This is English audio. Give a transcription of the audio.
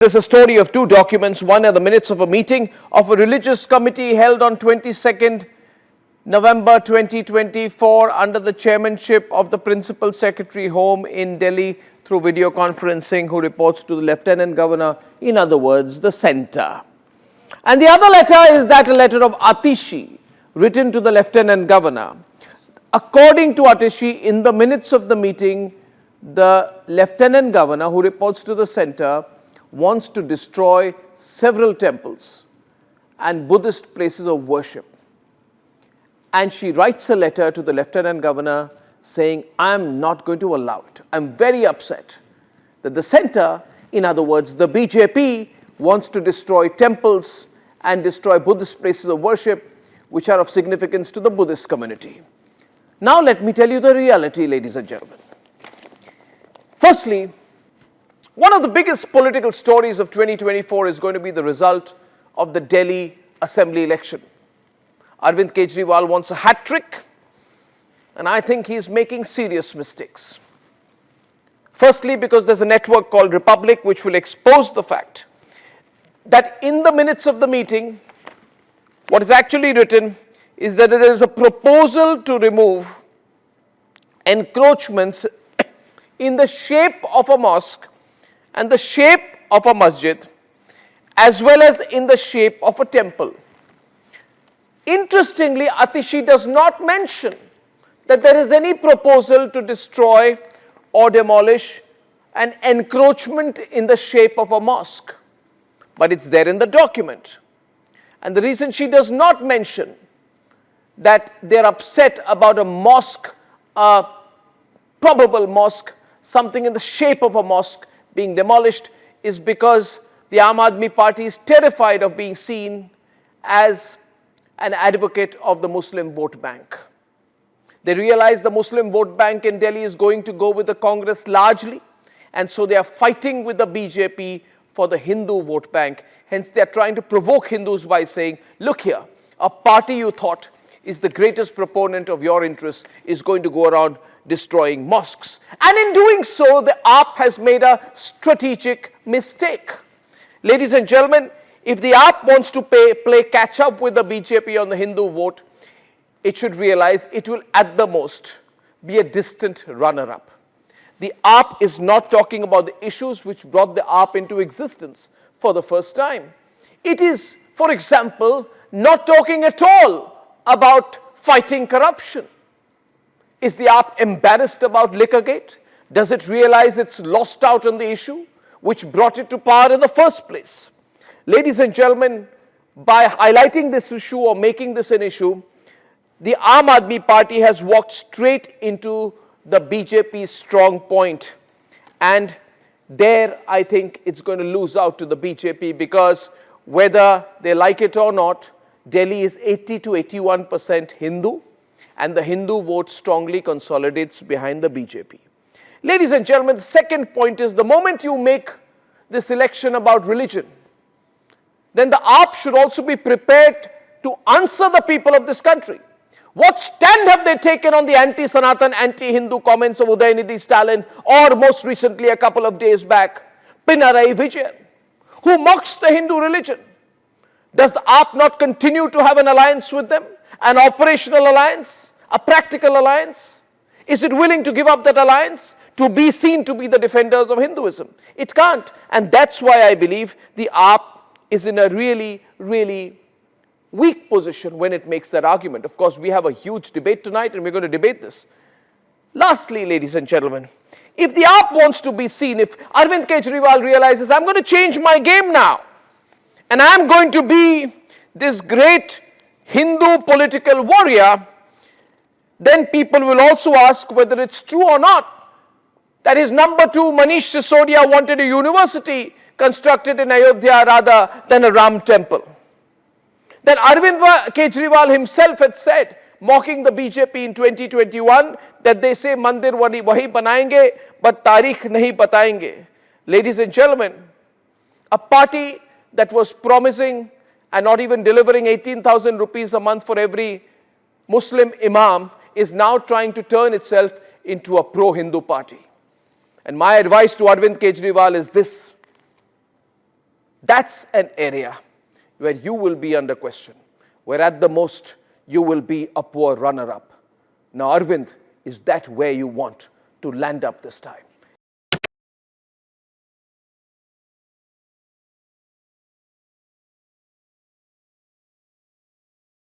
There's a story of two documents. One are the minutes of a meeting of a religious committee held on 22nd November 2024 under the chairmanship of the Principal Secretary Home in Delhi through video conferencing, who reports to the Lieutenant Governor, in other words, the centre. And the other letter is that a letter of atishi written to the Lieutenant Governor. According to atishi, in the minutes of the meeting, the Lieutenant Governor, who reports to the centre, wants to destroy several temples and Buddhist places of worship. And she writes a letter to the Lieutenant Governor saying, I am not going to allow it. I'm very upset that the centre, in other words, the BJP, wants to destroy temples and destroy Buddhist places of worship which are of significance to the Buddhist community. Now let me tell you the reality, ladies and gentlemen. Firstly, one of the biggest political stories of 2024 is going to be the result of the Delhi Assembly election. Arvind Kejriwal wants a hat trick, and I think he's making serious mistakes. Firstly, because there's a network called Republic which will expose the fact that in the minutes of the meeting, what is actually written is that there is a proposal to remove encroachments in the shape of a mosque and the shape of a masjid, as well as in the shape of a temple. Interestingly, atishi does not mention that there is any proposal to destroy or demolish an encroachment in the shape of a mosque, but it's there in the document. And the reason she does not mention that they're upset about a mosque, a probable mosque, something in the shape of a mosque being demolished, is because the Aam Aadmi Party is terrified of being seen as an advocate of the Muslim vote bank. They realize the Muslim vote bank in Delhi is going to go with the Congress largely, and so they are fighting with the BJP for the Hindu vote bank. Hence, they are trying to provoke Hindus by saying, look here, a party you thought is the greatest proponent of your interests is going to go around destroying mosques. And in doing so, the AAP has made a strategic mistake. Ladies and gentlemen, if the AAP wants to play catch up with the BJP on the Hindu vote, it should realize it will at the most be a distant runner-up. The AAP is not talking about the issues which brought the AAP into existence for the first time. It is, for example, not talking at all about fighting corruption. Is the AAP embarrassed about Liquorgate? Does it realize it's lost out on the issue which brought it to power in the first place? Ladies and gentlemen, by highlighting this issue or making this an issue, the Aam Aadmi Party has walked straight into the BJP's strong point. And there, I think it's going to lose out to the BJP, because whether they like it or not, Delhi is 80 to 81% Hindu, and the Hindu vote strongly consolidates behind the BJP. Ladies and gentlemen, the second point is, the moment you make this election about religion, then the AAP should also be prepared to answer the people of this country. What stand have they taken on the anti-Sanatan, anti-Hindu comments of Udayanidhi Stalin, or most recently a couple of days back, Pinarayi Vijayan, who mocks the Hindu religion? Does the AAP not continue to have an alliance with them, an operational alliance, a practical alliance? Is it willing to give up that alliance to be seen to be the defenders of Hinduism? It can't. And that's why I believe the AAP is in a really, really weak position when it makes that argument. Of course, we have a huge debate tonight, and we're going to debate this. Lastly, ladies and gentlemen, if the AAP wants to be seen, if Arvind Kejriwal realizes, I'm going to change my game now, and I'm going to be this great Hindu political warrior, then people will also ask whether it's true or not that his number two, Manish Sisodia, wanted a university constructed in Ayodhya rather than a Ram temple. Then Arvind Kejriwal himself had said, mocking the BJP in 2021, that they say mandir wahi banayenge, but tarikh nahi batayenge. Ladies and gentlemen, a party that was promising and not even delivering 18,000 rupees a month for every Muslim imam is now trying to turn itself into a pro-Hindu party. And my advice to Arvind Kejriwal is this: That's an area where you will be under question, where at the most you will be a poor runner-up. Now, Arvind, is that where you want to land up this time?